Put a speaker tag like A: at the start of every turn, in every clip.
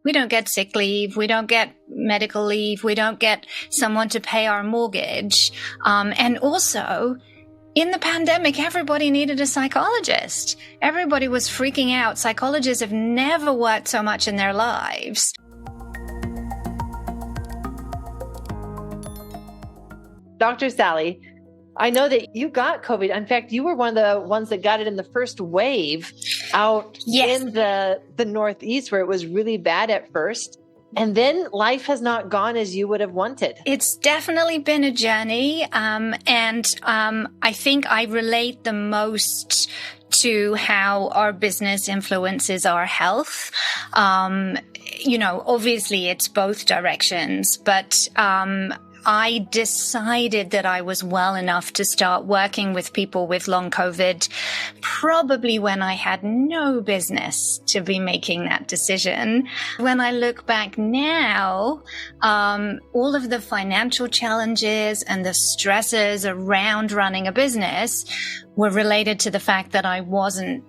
A: we don't get sick leave, we don't get medical leave, we don't get someone to pay our mortgage. And also, in the pandemic, everybody needed a psychologist. Everybody was freaking out. Psychologists have never worked so much in their lives.
B: Dr. Sally, I know that you got COVID. In fact, you were one of the ones that got it in the first wave out in the Northeast, where it was really bad at first. And then life has not gone as you would have wanted.
A: It's definitely been a journey. And I think I relate the most to how our business influences our health. Obviously it's both directions, but I decided that I was well enough to start working with people with long COVID, probably when I had no business to be making that decision. When I look back now, all of the financial challenges and the stresses around running a business were related to the fact that I wasn't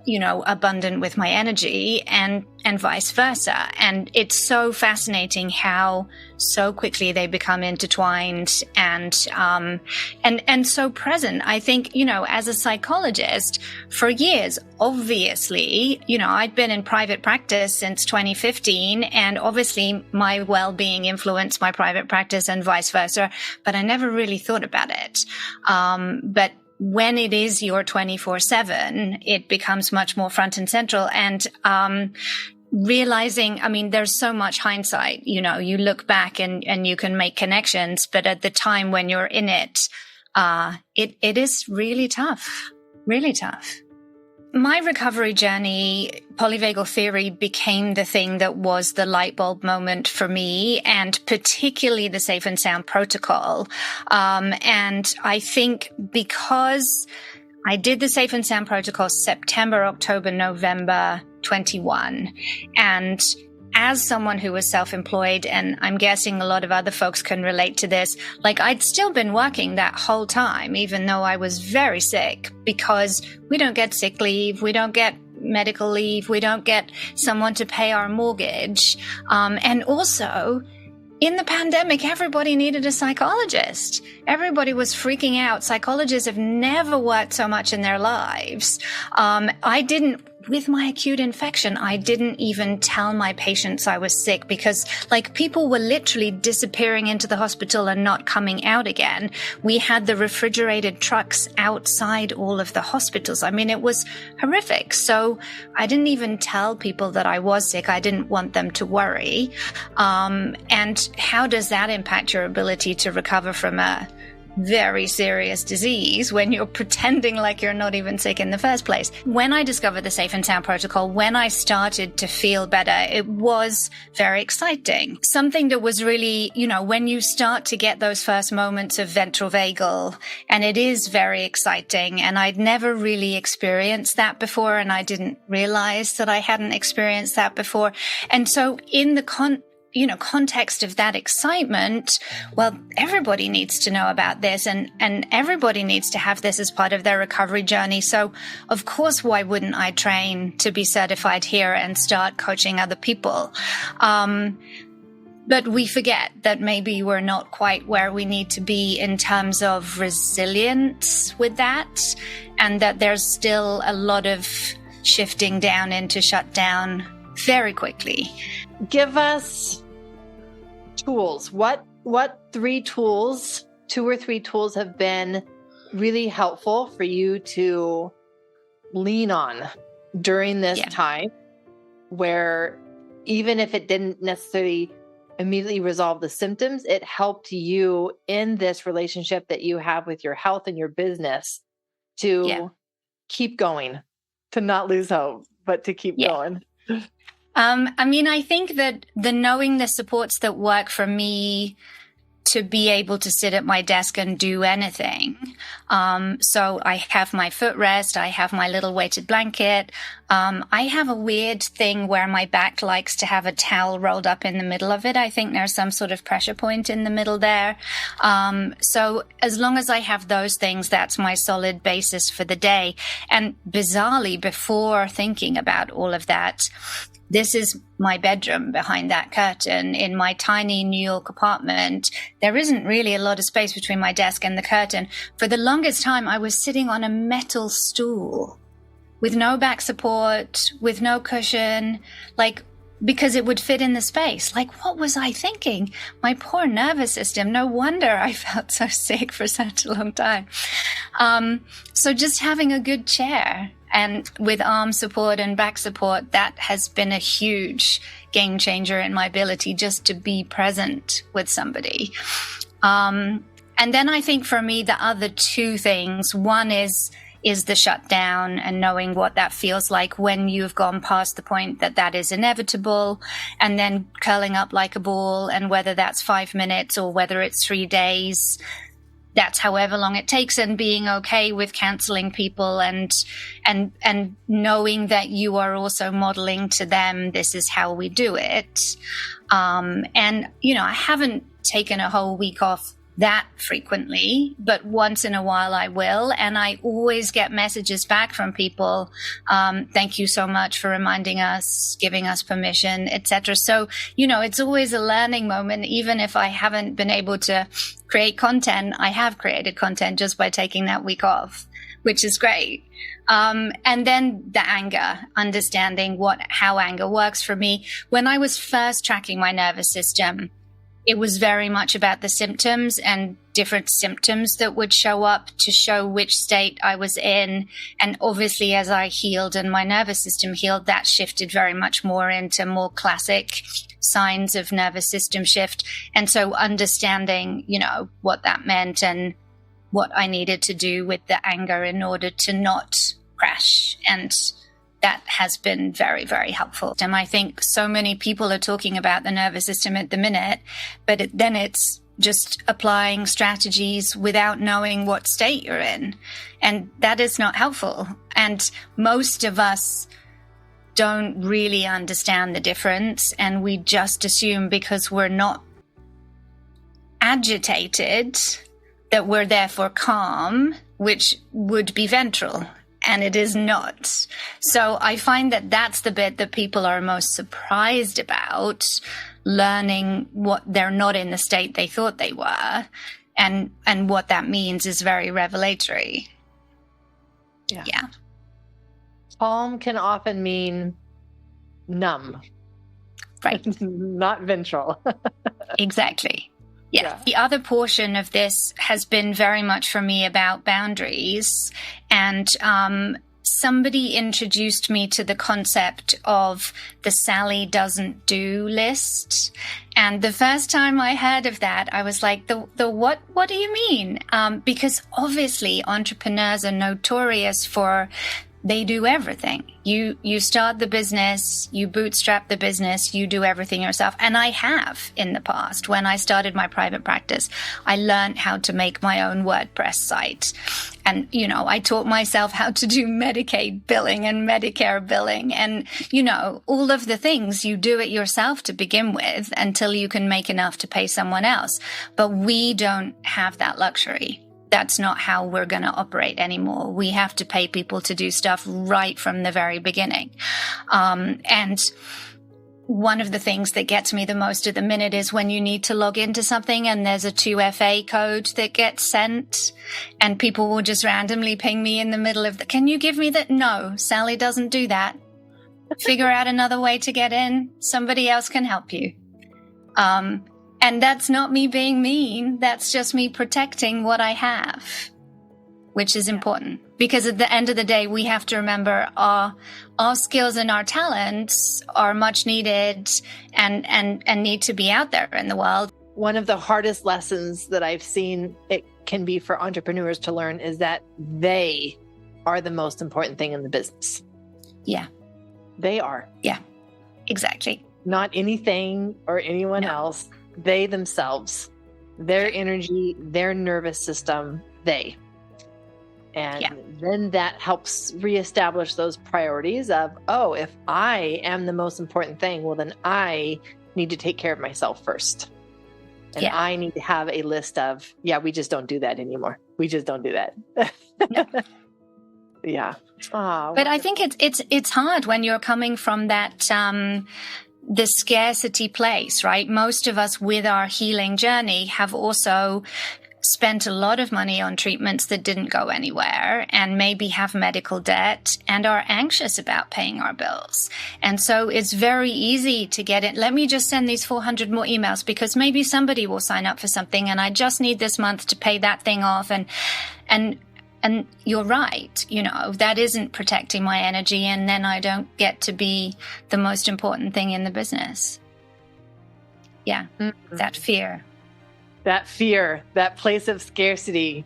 A: abundant with my energy and vice versa. And it's so fascinating how so quickly they become intertwined and so present. I think, as a psychologist for years, obviously, I'd been in private practice since 2015, and obviously my well-being influenced my private practice and vice versa, but I never really thought about it. But when it is your 24/7, it becomes much more front and central. And realizing, there's so much hindsight, you look back and you can make connections, but at the time when you're in it, it is really tough, really tough. My recovery journey, polyvagal theory, became the thing that was the light bulb moment for me, and particularly the Safe and Sound protocol. And I think because I did the Safe and Sound protocol September, October, November 21, and as someone who was self-employed, and I'm guessing a lot of other folks can relate to this, I'd still been working that whole time, even though I was very sick, because we don't get sick leave, we don't get medical leave, we don't get someone to pay our mortgage. And also, in the pandemic, everybody needed a psychologist. Everybody was freaking out. Psychologists have never worked so much in their lives. With my acute infection, I didn't even tell my patients I was sick because people were literally disappearing into the hospital and not coming out again. We had the refrigerated trucks outside all of the hospitals. It was horrific. So I didn't even tell people that I was sick. I didn't want them to worry. And how does that impact your ability to recover from a very serious disease when you're pretending like you're not even sick in the first place? When I discovered the Safe and Sound protocol, when I started to feel better, it was very exciting. Something that was really, when you start to get those first moments of ventral vagal, and it is very exciting. And I'd never really experienced that before, and I didn't realize that I hadn't experienced that before. And so in the context of that excitement, well, everybody needs to know about this, and everybody needs to have this as part of their recovery journey. So of course, why wouldn't I train to be certified here and start coaching other people? But we forget that maybe we're not quite where we need to be in terms of resilience with that, and that there's still a lot of shifting down into shutdown very quickly.
B: Give us tools. What 2 or 3 tools have been really helpful for you to lean on during this time, where even if it didn't necessarily immediately resolve the symptoms, it helped you in this relationship that you have with your health and your business to keep going, to not lose hope, but to keep going?
A: I think that knowing the supports that work for me to be able to sit at my desk and do anything. So I have my footrest, I have my little weighted blanket. I have a weird thing where my back likes to have a towel rolled up in the middle of it. I think there's some sort of pressure point in the middle there. So as long as I have those things, that's my solid basis for the day. And bizarrely, before thinking about all of that, this is my bedroom behind that curtain in my tiny New York apartment. There isn't really a lot of space between my desk and the curtain. For the longest time, I was sitting on a metal stool with no back support, with no cushion, because it would fit in the space. What was I thinking? My poor nervous system. No wonder I felt so sick for such a long time. So just having a good chair and with arm support and back support, that has been a huge game changer in my ability just to be present with somebody. And then I think for me, the other two things, one is the shutdown and knowing what that feels like when you've gone past the point that is inevitable, and then curling up like a ball, and whether that's 5 minutes or whether it's 3 days, that's however long it takes, and being okay with canceling people and knowing that you are also modeling to them, this is how we do it. And, I haven't taken a whole week off that frequently, but once in a while I will. And I always get messages back from people. Thank you so much for reminding us, giving us permission, etc. So, it's always a learning moment. Even if I haven't been able to create content, I have created content just by taking that week off, which is great. And then the anger, understanding how anger works for me. When I was first tracking my nervous system, it was very much about the symptoms and different symptoms that would show up to show which state I was in. And obviously, as I healed and my nervous system healed, that shifted very much more into more classic signs of nervous system shift. And so understanding, what that meant and what I needed to do with the anger in order to not crash. And that has been very, very helpful. And I think so many people are talking about the nervous system at the minute, but then it's just applying strategies without knowing what state you're in. And that is not helpful. And most of us don't really understand the difference. And we just assume because we're not agitated that we're therefore calm, which would be ventral. And it is not. So I find that that's the bit that people are most surprised about, learning what they're not in the state they thought they were. And what that means is very revelatory. Yeah.
B: Calm can often mean numb.
A: Right.
B: Not ventral.
A: Exactly. Yeah. The other portion of this has been very much for me about boundaries. And somebody introduced me to the concept of the Sally doesn't do list. And the first time I heard of that, I was like, the what do you mean? Because obviously entrepreneurs are notorious for they do everything. You start the business, you bootstrap the business, you do everything yourself. And I have in the past. When I started my private practice, I learned how to make my own WordPress site. And, I taught myself how to do Medicaid billing and Medicare billing. And, all of the things you do it yourself to begin with until you can make enough to pay someone else. But we don't have that luxury. That's not how we're going to operate anymore. We have to pay people to do stuff right from the very beginning. And one of the things that gets me the most at the minute is when you need to log into something and there's a 2FA code that gets sent and people will just randomly ping me in the middle of can you give me that? No, Sally doesn't do that. Figure out another way to get in. Somebody else can help you. And that's not me being mean. That's just me protecting what I have, which is important. Because at the end of the day, we have to remember our skills and our talents are much needed and need to be out there in the world.
B: One of the hardest lessons that I've seen it can be for entrepreneurs to learn is that they are the most important thing in the business.
A: Yeah.
B: They are.
A: Yeah, exactly.
B: Not anything or anyone else. They themselves, their energy, their nervous system, they. And then that helps reestablish those priorities of, if I am the most important thing, well, then I need to take care of myself first. And I need to have a list of, we just don't do that anymore. We just don't do that. Yeah. Oh,
A: but I think it's hard when you're coming from that, the scarcity place, right? Most of us with our healing journey have also spent a lot of money on treatments that didn't go anywhere, and maybe have medical debt and are anxious about paying our bills. And so it's very easy to get it. Let me just send these 400 more emails because maybe somebody will sign up for something, and I just need this month to pay that thing off. And you're right, that isn't protecting my energy, and then I don't get to be the most important thing in the business. Yeah, that fear.
B: That fear, that place of scarcity.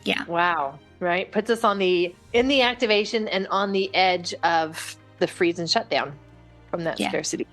A: Yeah.
B: Wow. Right. Puts us in the activation and on the edge of the freeze and shutdown from that scarcity.